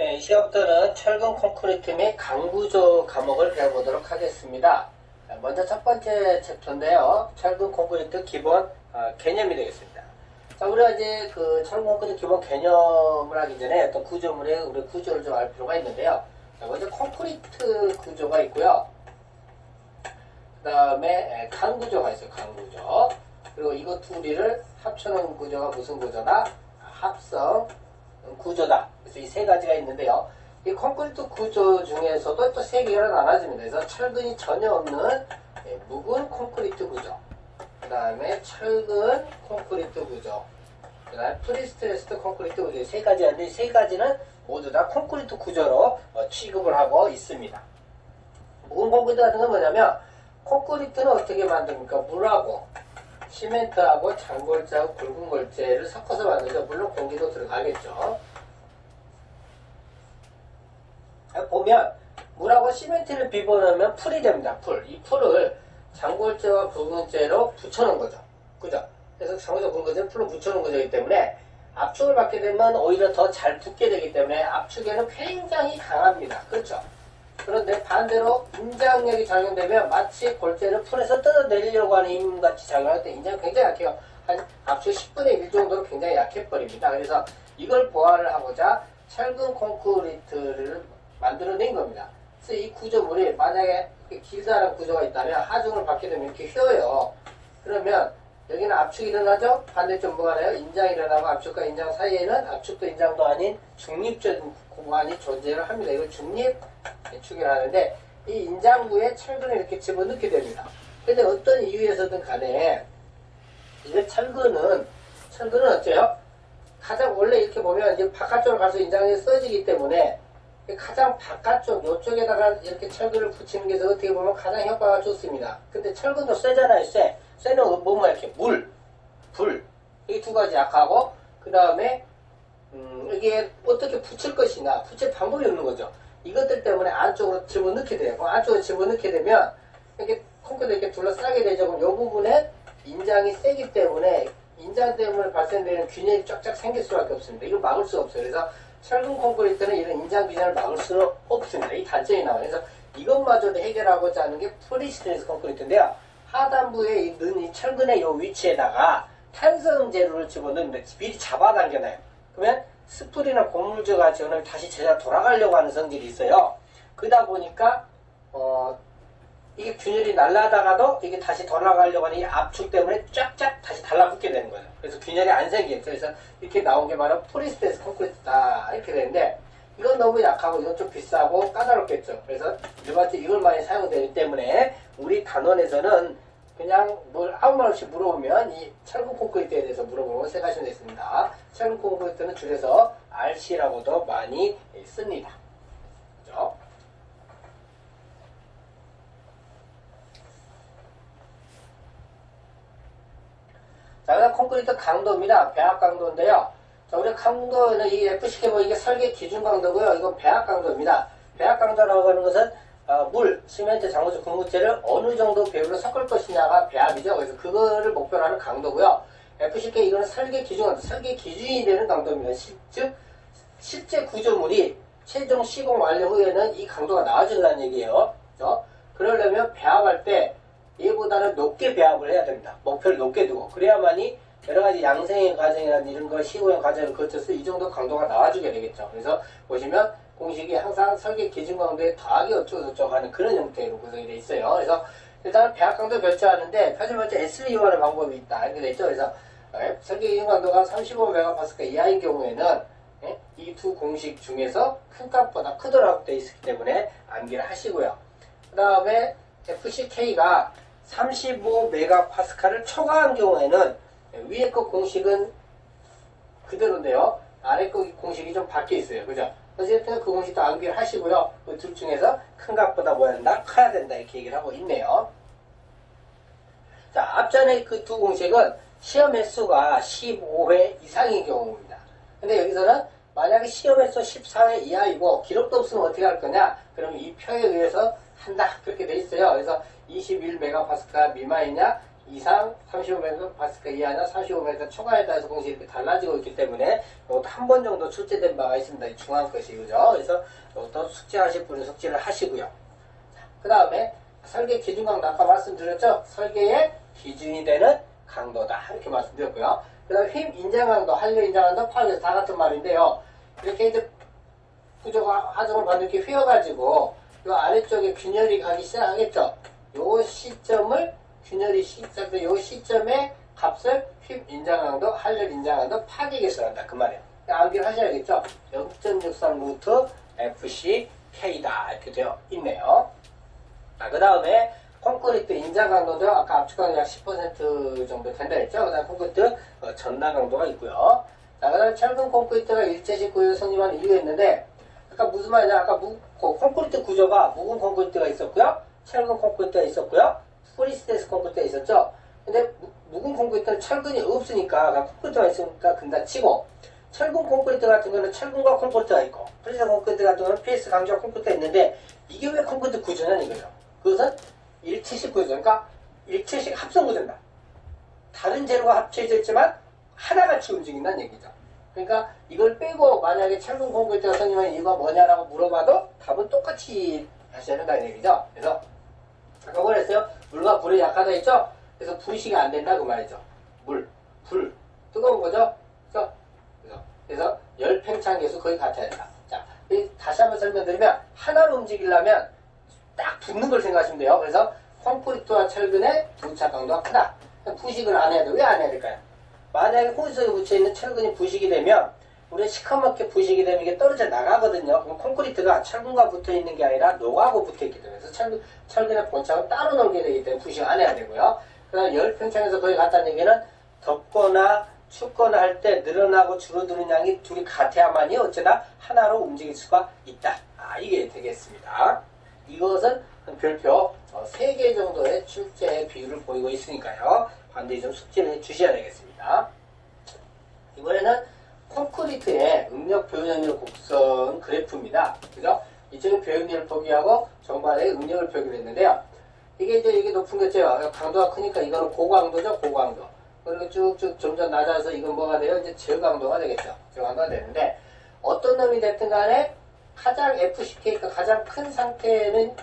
네, 시험부터는 철근 콘크리트 및 강구조 과목을 배워보도록 하겠습니다. 먼저 첫 번째 챕터인데요. 철근 콘크리트 기본 개념이 되겠습니다. 자, 우리가 이제 그 철근 콘크리트 기본 개념을 하기 전에 어떤 구조물의 우리 구조를 좀 알 필요가 있는데요. 자, 먼저 콘크리트 구조가 있고요. 그 다음에 강구조가 있어요. 강구조. 그리고 이거 둘이를 합쳐놓은 구조가 무슨 구조다? 합성 구조다. 그래서 이 세 가지가 있는데요. 이 콘크리트 구조 중에서도 또 세 개로 나눠집니다. 그래서 철근이 전혀 없는 묵은 콘크리트 구조, 그 다음에 철근 콘크리트 구조, 그 다음에 프리스트레스드 콘크리트 구조, 세 가지인데 이 세 가지는 모두 다 콘크리트 구조로 취급을 하고 있습니다. 묵은 콘크리트 같은 건 뭐냐면, 콘크리트는 어떻게 만듭니까? 물하고 시멘트하고 장골재하고 굵은 골재를 섞어서 만들죠. 물론 공기도 들어가겠죠. 보면 물하고 시멘트를 비벼넣으면 풀이 됩니다. 풀. 이 풀을 장골재와 굵은재로 붙여놓은 거죠. 그죠? 그래서 장골재 굵은 골재는 풀로 붙여놓은 거기 때문에 압축을 받게 되면 오히려 더 잘 붙게 되기 때문에 압축에는 굉장히 강합니다. 그렇죠? 그런데 반대로 인장력이 작용되면 마치 골재를 풀에서 뜯어내리려고 하는 힘같이 작용할 때 인장이 굉장히 약해요. 한 압축 10분의 1 정도로 굉장히 약해버립니다. 그래서 이걸 보완을 하고자 철근 콘크리트를 만들어낸 겁니다. 그래서 이 구조물이 만약에 길다란 구조가 있다면 하중을 받게 되면 이렇게 휘어요. 그러면 여기는 압축이 일어나죠? 반대쪽 뭐가 나요? 인장이 일어나고 압축과 인장 사이에는 압축도 인장도 아닌 중립적인 공간이 존재를 합니다. 이걸 중립축이라 하는데 이 인장부에 철근을 이렇게 집어넣게 됩니다. 근데 어떤 이유에서든 간에 이게 철근은 어때요? 가장 원래 이렇게 보면 이제 바깥쪽으로 가서 인장이 써지기 때문에 가장 바깥쪽 요쪽에다가 이렇게 철근을 붙이는 게 어떻게 보면 가장 효과가 좋습니다. 근데 철근도 세잖아요. 쇠는 뭐뭐 이렇게 불 이 두 가지 약하고 그 다음에 이게 어떻게 붙일 것이나 붙일 방법이 없는 거죠. 이것들 때문에 안쪽으로 집어넣게 돼요. 안쪽으로 집어넣게 되면 이렇게 콘크리트 이렇게 둘러싸게 되죠. 그럼 이 부분에 인장이 세기 때문에 인장 때문에 발생되는 균열이 쫙쫙 생길 수밖에 없습니다. 이걸 막을 수가 없어요. 그래서 철근 콘크리트는 이런 인장 균열을 막을 수는 없습니다. 이 단점이 나와요. 그래서 이것마저도 해결하고자 하는 게 프리스트레스 콘크리트인데요. 하단부에 있는 이 철근의 이 위치에다가 탄성 재료를 집어넣습니다. 미리 잡아당겨놔요. 그러면 스프리나 고물주가 지원을 다시 제자 돌아가려고 하는 성질이 있어요. 그러다 보니까 이게 균열이 날라다가도 이게 다시 돌아가려고 하는 이 압축 때문에 쫙쫙 다시 달라붙게 되는 거죠. 그래서 균열이 안 생겨요. 그래서 이렇게 나온 게 바로 프리스트레스 콘크리트다 이렇게 되는데 이건 너무 약하고 이건 좀 비싸고 까다롭겠죠. 그래서 일반적으로 이걸 많이 사용되기 때문에 우리 단원에서는 그냥 뭘 아무 말 없이 물어보면 이 철근 콘크리트에 대해서 물어보면 세 가지가 있습니다. 철근 콘크리트는 줄여서 RC라고도 많이 씁니다. 그렇죠? 자, 그다음 콘크리트 강도입니다. 배합 강도인데요. 자, 우리 강도는 이 FCK 뭐 이게 설계 기준 강도고요. 이건 배합 강도입니다. 배합 강도라고 하는 것은 물, 시멘트, 장구조, 굵은재를 어느 정도 배율로 섞을 것이냐가 배합이죠. 그래서 그거를 목표로 하는 강도고요. FCK 이거는 설계 기준 강도, 설계 기준이 되는 강도입니다. 즉 실제 구조물이 최종 시공 완료 후에는 이 강도가 나아진다는 얘기예요. 그렇죠? 그러려면 배합할 때 얘보다는 높게 배합을 해야 됩니다. 목표를 높게 두고 그래야만이 여러가지 양생의 과정이라든지 이런 거 시공의 과정을 거쳐서 이 정도 강도가 나와주게 되겠죠. 그래서 보시면 공식이 항상 설계 기준 강도에 더하기 어쩌고저쩌고 하는 그런 형태로 구성이 되어 있어요. 그래서 일단 배합 강도 결정하는데 표준별적 S를 이용하는 방법이 있다 이렇게 되어 있죠. 그래서 설계 기준 강도가 35MPa 이하인 경우에는 이 두 공식 중에서 큰 값보다 크도록 되어 있기 때문에 암기를 하시고요. 그 다음에 FCK가 35MPa를 초과한 경우에는 위에 거 공식은 그대로인데요. 아래 거 공식이 좀 바뀌어 있어요. 그죠? 어쨌든 그 공식도 암기를 하시고요. 그 둘 중에서 큰 값보다 뭐 한다? 커야 된다. 이렇게 얘기를 하고 있네요. 자, 앞전에 그 두 공식은 시험 횟수가 15회 이상인 경우입니다. 근데 여기서는 만약에 시험 횟수 14회 이하이고 기록도 없으면 어떻게 할 거냐? 그럼 이 표에 의해서 한다. 그렇게 돼 있어요. 그래서 21MPa 미만이냐 이상 35m 이하나 45m 초과에 따라서 공식이 이렇게 달라지고 있기 때문에 이것도 한 번 정도 출제된 바가 있습니다. 이 중앙 것이 그죠? 그래서 이것도 숙제하실 분은 숙제를 하시고요. 그 다음에 설계 기준 강도 아까 말씀드렸죠? 설계의 기준이 되는 강도다 이렇게 말씀드렸고요. 그 다음에 힘 인장 강도, 한류 인장 강도, 파괴에서 다 같은 말인데요. 이렇게 이제 구조가 하중을 받는 게 휘어가지고 이 아래쪽에 균열이 가기 시작하겠죠. 요 시점을 균열이 시작된 요 시점의 값을 휩 인장 강도, 한열 인장 강도, 파괴 계수한다 그 말이에요. 암기를 하셔야겠죠. 0.63 루트 FC K다 이렇게 되어 있네요. 자, 그 다음에 콘크리트 인장 강도도 아까 압축 강도 약 10% 정도 된다 했죠. 그 다음에 콘크리트 전단 강도가 있고요. 자, 그 다음에 철근 콘크리트가 일체식 구조를 성립하는 이유가 있는데 아까 무슨 말이냐, 아까 콘크리트 구조가 묵은 콘크리트가 있었고요, 철근 콘크리트가 있었고요, 프리스테이스 콘크리트가 있었죠. 근데 묵은 콘크리트는 철근이 없으니까 그냥 콘크리트가 있으니까 근다 치고, 철근 콘크리트 같은 거는 철근과 콘크리트가 있고, 프리스테이스 콘크리트 같은 거는 PS 강조와 콘크리트가 있는데 이게 왜 콘크리트 구조냐 이거죠. 그것은 일체식 구조, 그러니까 일체식 합성 구조다. 다른 재료가 합쳐져 있지만 하나같이 움직인다는 얘기죠. 그러니까 이걸 빼고 만약에 철근 콘크리트가 성립한 이유가 뭐냐라고 물어봐도 답은 똑같이 하셔야 된다는 얘기죠. 그래서 아까 뭐랬어요? 물과 불에 약하다 했죠? 그래서 불식이 안 된다 그 말이죠. 불, 뜨거운 거죠? 그래서 열 팽창 계수 거의 같아야 된다. 자, 다시 한번 설명드리면 하나로 움직이려면 딱 붙는 걸 생각하시면 돼요. 그래서 콘크리트와 철근의 부착 강도가 크다. 부식을 안 해야 돼. 왜 안 해야 될까요? 만약에 콘크리트에 붙여있는 철근이 부식이 되면 우리가 시커멓게 부식이 되면 이게 떨어져 나가거든요. 그럼 콘크리트가 철근과 붙어있는 게 아니라 녹하고 붙어있기 때문에 그래서 철근의 본착은 따로 놀게 되기 때문에 부식 안 해야 되고요. 그 다음 열 팽창에서 거의 같다는 얘기는 덥거나 춥거나 할 때 늘어나고 줄어드는 양이 둘이 같아야만이 어쩌다 하나로 움직일 수가 있다. 이게 되겠습니다. 이것은 별표 3개 정도의 출제 비율을 보이고 있으니까요. 반드시 좀 숙지를 해 주셔야 되겠습니다. 이번에는 콘크리트의 응력 표현율 곡선 그래프입니다. 그죠? 이쪽은 표현율을 표기하고 정반에 응력을 표기를 했는데요. 이게 높은 거죠. 강도가 크니까 이거는 고강도죠, 고강도. 그리고 쭉쭉 점점 낮아서 이건 뭐가 돼요? 이제 저강도가 되겠죠. 저강도가 되는데, 어떤 놈이 됐든 간에 가장 FCK가 가장 큰 상태는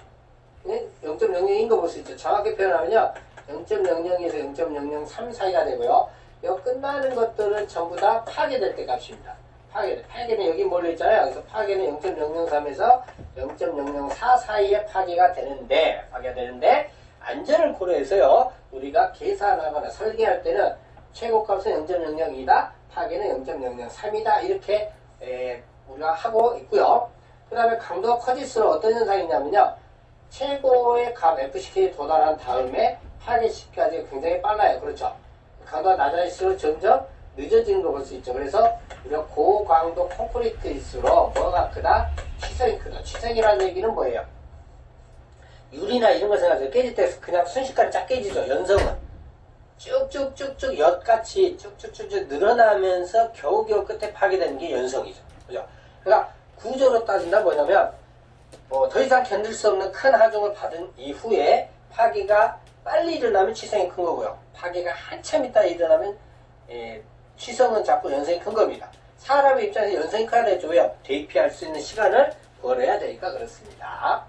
0.00인 거 볼 수 있죠. 정확히 표현하면요. 0.00에서 0.003 사이가 되고요. 이거 끝나는 것들은 전부 다 파괴될 때 값입니다. 파괴는 여기 몰려있잖아요. 그래서 파괴는 0.003에서 0.004 사이에 파괴가 되는데, 안전을 고려해서요. 우리가 계산하거나 설계할 때는 최고값은 0.002다, 파괴는 0.003이다. 이렇게 우리가 하고 있고요. 그 다음에 강도가 커질수록 어떤 현상이 있냐면요. 최고의 값 FCK에 도달한 다음에 파괴 시기까지 굉장히 빨라요. 그렇죠? 강도가 낮아질수록 점점 늦어지는 거 볼 수 있죠. 그래서 우리가 고강도 콘크리트일수록 뭐가 크다? 취성이 크다. 취성이라는 얘기는 뭐예요? 유리나 이런 거 생각하세요. 깨질 때 그냥 순식간에 쫙 깨지죠. 연성은 쭉쭉쭉쭉 엿같이 쭉쭉쭉쭉 늘어나면서 겨우겨우 끝에 파괴되는 게 연성이죠. 그죠? 그러니까 구조로 따진다면 뭐냐면 더 이상 견딜 수 없는 큰 하중을 받은 이후에 파괴가 빨리 일어나면 취성이 큰 거고요. 파괴가 한참 있다 일어나면 취성은 작고 연성이 큰 겁니다. 사람의 입장에서 연성이 커야 되죠. 왜요? 대피할 수 있는 시간을 벌어야 되니까 그렇습니다.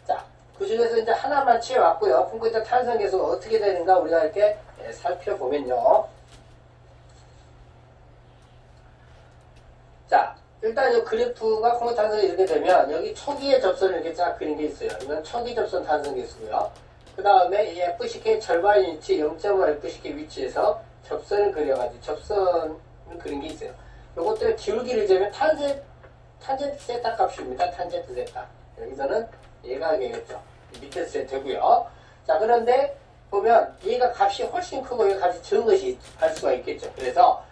자, 그 중에서 이제 하나만 채워왔고요. 콘크리트 탄성 계수가 어떻게 되는가 우리가 이렇게 살펴보면요. 자, 일단 이 그래프가 콘크리트 탄성이 이렇게 되면 여기 초기의 접선을 이렇게 쫙 그린 게 있어요. 이건 초기 접선 탄성 계수고요. 그 다음에 이 FCK 절반 위치 0.5 FCK 위치에서 접선을 그려가지고 접선을 그린 게 있어요. 요것들의 기울기를 재면 탄젠트 세타 값입니다. 탄젠트 세타. 여기서는 얘가 되겠죠. 밑에서 세트고요. 자, 그런데 보면 얘가 값이 훨씬 크고 얘가 값이 적은 것이 알 수가 있겠죠. 그래서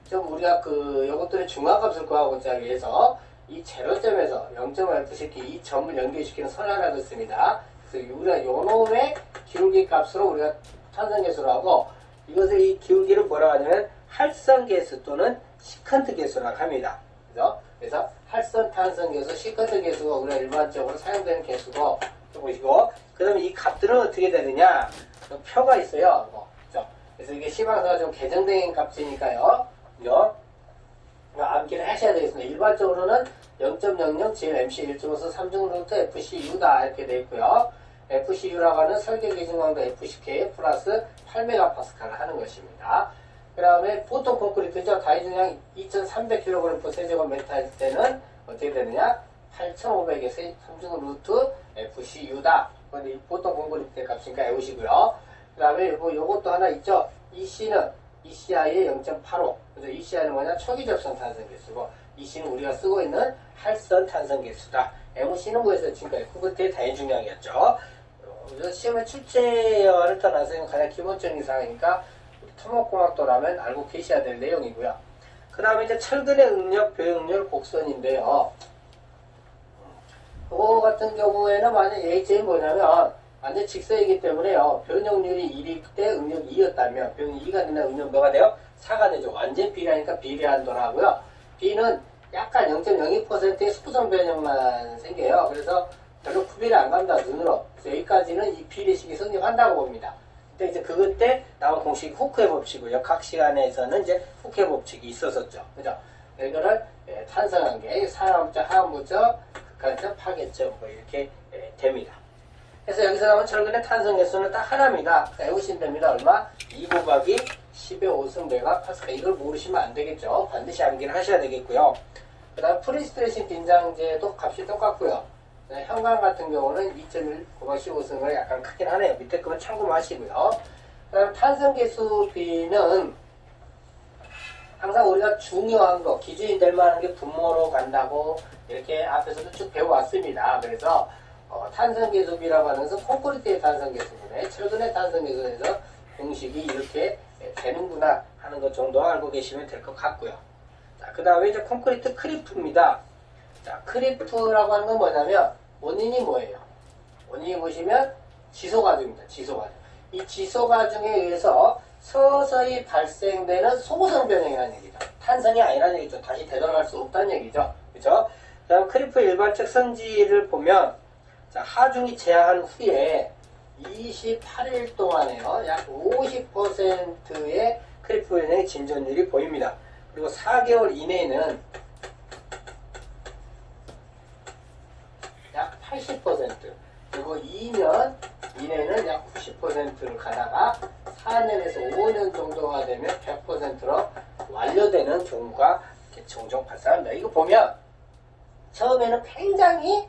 좀 우리가 요것들의 중앙값을 구하고자 위해서 이 제로점에서 0.5 FCK 이 점을 연결시키는 선을 하나 넣습니다. 그래서 우리가 요놈의 기울기 값으로 우리가 탄성계수로 하고 이것을 이 기울기를 뭐라고 하냐면 할선계수 또는 시컨트 계수라고 합니다. 그래서 할선 탄성계수, 시컨트 계수가 우리가 일반적으로 사용되는 계수고 보시고 그 다음에 이 값들은 어떻게 되느냐 표가 있어요. 그죠? 그래서 이게 시방사가 좀 개정된 값이니까요. 그죠? 암기를 하셔야 되겠습니다. 일반적으로는 0.00 GL MC 1.5서 3중 루트 FCU다 이렇게 되어 있고요. FCU라고 하는 설계 기준 강도 FCK 플러스 8MPa 하는 것입니다. 그 다음에 보통 콘크리트죠. 다이중량 2300kg 세제곱미터 할 때는 어떻게 되느냐? 8500에서 3중 루트 FCU다. 보통 콘크리트 값이니까 외우시고요. 그 다음에 요것도 하나 있죠. EC는 ECI의 0.85. 그래서 ECI는 뭐냐? 초기 접선 탄성 개수고, EC는 우리가 쓰고 있는 할선 탄성 개수다. MC는 뭐에서 지금까지 콘크리트의 다이중량이었죠. 시험에 출제를 떠나서 가장 기본적인 사항이니까 토목공학도라면 알고 계셔야 될 내용이고요. 그 다음에 이제 철근의 응력, 배응률, 곡선인데요. 그거 같은 경우에는 만약 예제는 뭐냐면 완전 직선이기 때문에요. 변형률이 1일 때 응력 2였다면 변형 2가 되면 응력 뭐가 돼요? 4가 되죠. 완전 비례하니까 비례한도라고요. B는 약간 0.02%의 수부성 변형만 생겨요. 그래서 별로 구별이 안 간다, 눈으로. 그래서 여기까지는 이 비례식이 성립한다고 봅니다. 근데 이제 그것 때 나온 공식이 후크의 법칙이고요. 각 시간에서는 이제 후크의 법칙이 있었었죠. 그죠? 이거를 탄성한 게 상하무적, 하무적, 극한적, 파괴적 뭐 이렇게 됩니다. 그래서 여기서 나온 철근의 탄성 개수는 딱 하나입니다. 외우시면 됩니다. 얼마? 2 곱하기 10의 5승배가 파스칼. 이걸 모르시면 안 되겠죠. 반드시 암기를 하셔야 되겠고요. 그 다음 프리스트레싱 빈장제도 값이 똑같고요. 현관 같은 경우는 2.1 곱하기 15승을 약간 크긴 하네요. 밑에 거는 참고하시고요. 그 다음 탄성계수 B는 항상 우리가 중요한 거, 기준이 될 만한 게 분모로 간다고 이렇게 앞에서도 쭉 배워왔습니다. 그래서 탄성계수 B라고 하면서 콘크리트의 탄성계수분에 철근의 탄성계수에서 공식이 이렇게 되는구나 하는 것 정도 알고 계시면 될 것 같고요. 자, 그 다음에 이제 콘크리트 크리프입니다. 자, 크리프라고 하는 건 뭐냐면 원인이 뭐예요? 원인이 보시면 지소과중입니다. 지소과중. 이 지소과중에 의해서 서서히 발생되는 소고성 변형이라는 얘기죠. 탄성이 아니라는 얘기죠. 다시 되돌아갈 수 없다는 얘기죠. 그죠? 그 다음 크리프 일반적 성질을 보면 자, 하중이 제한 후에 28일 동안에요. 약 50%의 크리프 변형의 진전율이 보입니다. 그리고 4개월 이내에는 약 80%, 그리고 2년 이내는 약 90%를 가다가 4년에서 5년 정도가 되면 100%로 완료되는 경우가 이렇게 종종 발생합니다. 이거 보면 처음에는 굉장히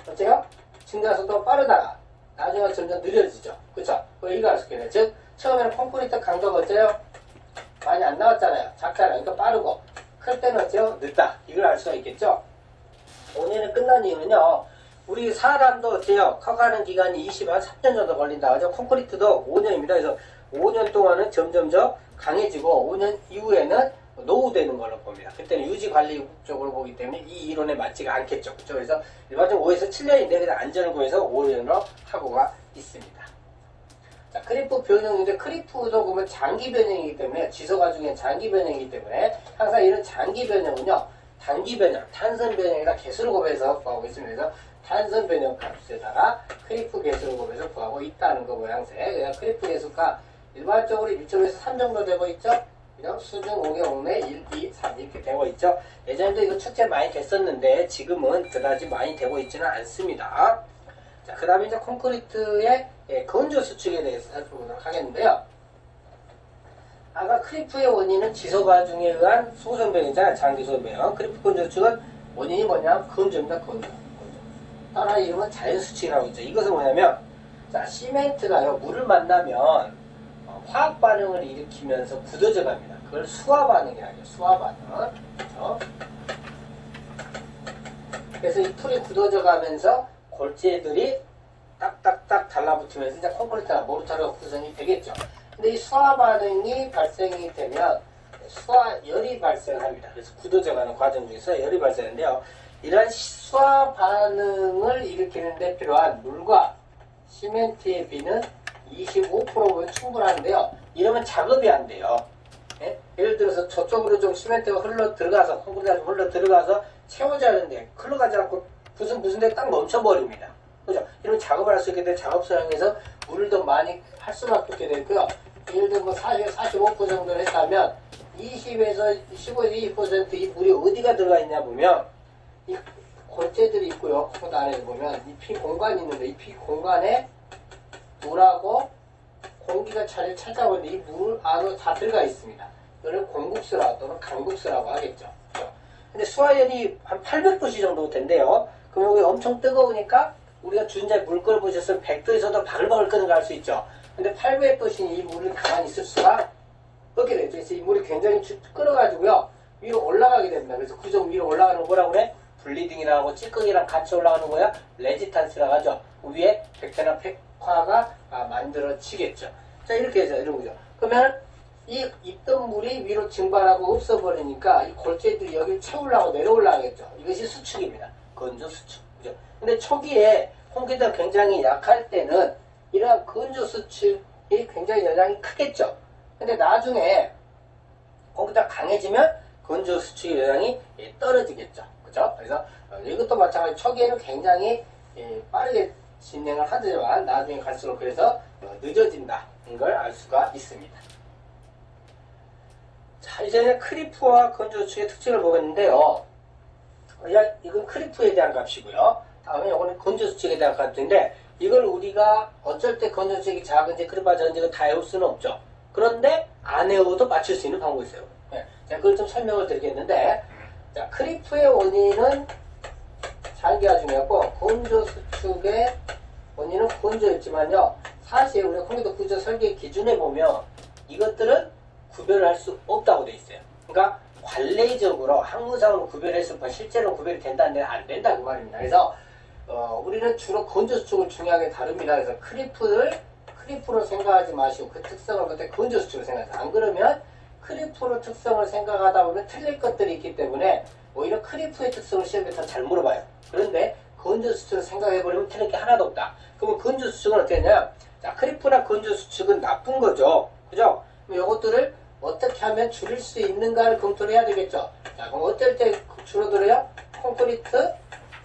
어때요? 증가속도가 빠르다가 나중에 점점 느려지죠. 그쵸? 이거 알 수 있겠네요. 즉 처음에는 콘크리트 강도가 어때요? 많이 안 나왔잖아요. 작잖아요. 그러니까 빠르고 클 때는 어때요? 늦다. 이걸 알 수가 있겠죠? 5년이 끝난 이유는요. 우리 사람도 어때요? 커가는 기간이 20한 3년 정도 걸린다. 그죠? 콘크리트도 5년입니다. 그래서 5년 동안은 점점 강해지고 5년 이후에는 노후되는 걸로 봅니다. 그때는 유지관리 쪽으로 보기 때문에 이 이론에 맞지가 않겠죠. 그렇죠? 그래서 일반적으로 5에서 7년인데 그냥 안전을 구해서 5년으로 하고가 있습니다. 자, 크리프 변형인데 크리프도 보면 장기 변형이기 때문에 지소과중엔 장기 변형이기 때문에 항상 이런 장기 변형은요. 단기 변형, 탄선 변형이나 개수를 곱해서 구하고 있습니다. 그래서 탄선 변형 값에다가 크리프 개수를 곱해서 구하고 있다는 거 모양새. 그냥 크리프 개수가 일반적으로 1.5에서 3 정도 되고 있죠. 그냥 수중 5개 5내 1, 2, 3 이렇게 되고 있죠. 예전에도 이거 축제 많이 됐었는데 지금은 그다지 많이 되고 있지는 않습니다. 자, 그 다음에 이제 콘크리트의 건조 수축에 대해서 살펴보도록 하겠는데요. 아까 크리프의 원인은 지소과중에 의한 소성 변형이잖아요. 장기 소성 변형. 크리프 건조 수축은 원인이 뭐냐? 건조입니다. 건조. 따라 이름은 자연 수축이라고 있죠. 이것은 뭐냐면 자, 시멘트가요 물을 만나면 화학 반응을 일으키면서 굳어져 갑니다. 그걸 수화 반응이라고 해요. 수화 반응. 그렇죠? 그래서 이 풀이 굳어져 가면서 골재들이 딱딱딱 달라붙으면서 이제 콘크리트나 모르타르가 구성이 되겠죠. 근데 이 수화 반응이 발생이 되면 수화열이 발생합니다. 그래서 굳어져 가는 과정 중에서 열이 발생하는데요. 이러한 수화 반응을 일으키는 데 필요한 물과 시멘트의 비는 25%면 충분한데요. 이러면 작업이 안 돼요. 예? 예를 들어서 저쪽으로 좀 시멘트가 흘러 들어가서 콘크리트가 흘러 들어가서 채워져야 하는데 흘러가지 않고 무슨 데 딱 멈춰버립니다. 그죠? 이런 작업을 할 수 있게 된 작업 수량에서 물을 더 많이 할 수밖에 없게 되고요. 예를 들어 뭐 45% 정도를 했다면 20에서 15에서 20%이 물이 어디가 들어가 있냐 보면 이 골재들이 있고요. 그 안에 보면 이 피 공간이 있는데 이 피 공간에 물하고 공기가 잘 찾아오는데 이 물 안으로 다 들어가 있습니다. 이걸 공급수라고 또는 강급수라고 하겠죠. 근데 수화연이 한 800도씨 정도 된대요. 그럼 여기 엄청 뜨거우니까 우리가 준자에 물 끓여보셨으면 100도에서도 바글바글 끓는 거 알 수 있죠. 근데 800도씨 이 물을 가만히 있을 수가 없게 되죠. 그래서 이 물이 굉장히 끓어가지고요. 위로 올라가게 됩니다. 그래서 그 점 위로 올라가는 거 뭐라고 그래? 블리딩이라고 하고 찌꺼기랑 같이 올라가는 거야? 레지탄스라고 하죠. 위에 백태나 백화가 만들어지겠죠. 자, 이렇게 해서 이런 거죠. 그러면 이 있던 물이 위로 증발하고 없어버리니까 이 골재들이 여기를 채우려고 내려올라가겠죠. 이것이 수축입니다. 건조 수축. 그죠? 근데 초기에 홍기가 굉장히 약할 때는 이러한 건조 수축이 굉장히 영향이 크겠죠. 근데 나중에 홍기가 강해지면 건조 수축의 영향이 떨어지겠죠. 그죠? 그래서 이것도 마찬가지 초기에는 굉장히 빠르게 진행을 하지만 나중에 갈수록 그래서 늦어진다는 걸 알 수가 있습니다. 자, 이제는 크리프와 건조 수축의 특징을 보겠는데요. 이건 크리프에 대한 값이고요. 다음에 이거는 건조 수축에 대한 값인데 이걸 우리가 어쩔 때 건조 수축이 작은지 크리프와 작은지를 다 외울 수는 없죠. 그런데 안 외워도 맞출 수 있는 방법이 있어요. 네. 자, 그걸 좀 설명을 드리겠는데 자, 크리프의 원인은 장기화 중이었고 건조 수축의 원인은 건조였지만요. 사실 우리가 컴퓨터 구조 설계 기준에 보면 이것들은 구별을 할 수 없다고 돼 있어요. 그러니까 관례적으로 항문상으로 구별했을 뿐 실제로 구별이 된다는데 안 된다 그 말입니다. 그래서 우리는 주로 건조 수축을 중요하게 다룹니다. 그래서 크리프로 생각하지 마시고 그 특성을 그때 건조 수축으로 생각하세요. 안 그러면 크리프로 특성을 생각하다 보면 틀릴 것들이 있기 때문에 오히려 크리프의 특성을 시험에 더 잘 물어봐요. 그런데 건조 수축을 생각해버리면 틀릴 게 하나도 없다. 그러면 건조 수축은 어떻게 했냐? 자, 크리프나 건조 수축은 나쁜 거죠. 그죠? 그럼 이것들을 어떻게 하면 줄일 수 있는가를 검토를 해야 되겠죠. 자, 그럼 어떨 때 줄어들어요? 콘크리트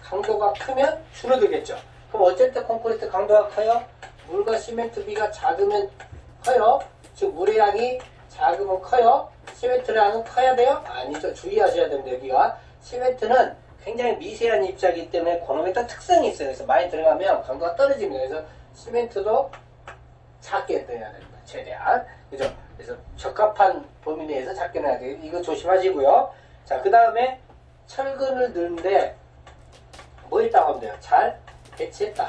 강도가 크면 줄어들겠죠. 그럼 어쩔 때 콘크리트 강도가 커요? 물과 시멘트 비가 작으면 커요. 즉 물의 양이 작으면 커요. 시멘트 양은 커야 돼요? 아니죠. 주의하셔야 됩니다. 여기가 시멘트는 굉장히 미세한 입자이기 때문에 그놈의 또 특성이 있어요. 그래서 많이 들어가면 강도가 떨어집니다. 그래서 시멘트도 작게 떠야 됩니다. 최대한. 그죠? 그래서 적합한 범위 내에서 작게 놔야 돼요. 이거 조심하시고요. 자, 그 다음에 철근을 넣는데 뭐 있다고 하면 돼요? 잘 배치했다.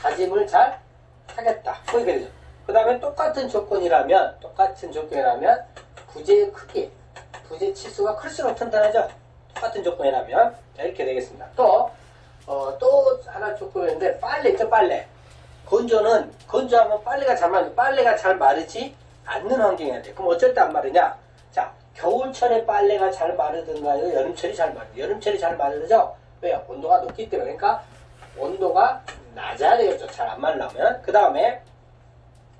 다짐을 잘 하겠다. 뭐 이렇게 되죠. 그 다음에 똑같은 조건이라면 부재의 크기, 부재 치수가 클수록 튼튼하죠. 똑같은 조건이라면 자, 이렇게 되겠습니다. 또 하나 조건인데 빨래 있죠. 빨래. 건조하면 빨래가 잘 마르지 않는 환경이어야 돼. 그럼 어쩔 때 안 마르냐? 자, 겨울철에 빨래가 잘 마르든가요? 여름철이 잘 마르죠. 여름철이 잘 마르죠? 왜요? 온도가 높기 때문에. 그러니까 온도가 낮아야 되겠죠. 잘 안 마르려면. 그 다음에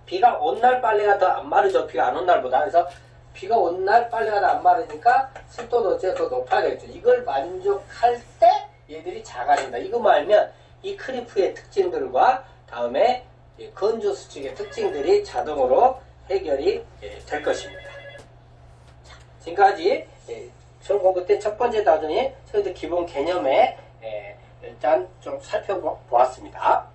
비가 온 날 빨래가 더 안 마르죠. 비가 안 온 날보다. 그래서 비가 온 날 빨래가 더 안 마르니까 습도도 더 높아야 되겠죠. 이걸 만족할 때 얘들이 작아진다. 이거만 알면 이 크리프의 특징들과 다음에 건조 수축의 특징들이 자동으로 해결이 될 것입니다. 자, 지금까지 시험 공부 때 첫 번째 다중에 저희들 기본 개념에 일단 좀 살펴보았습니다.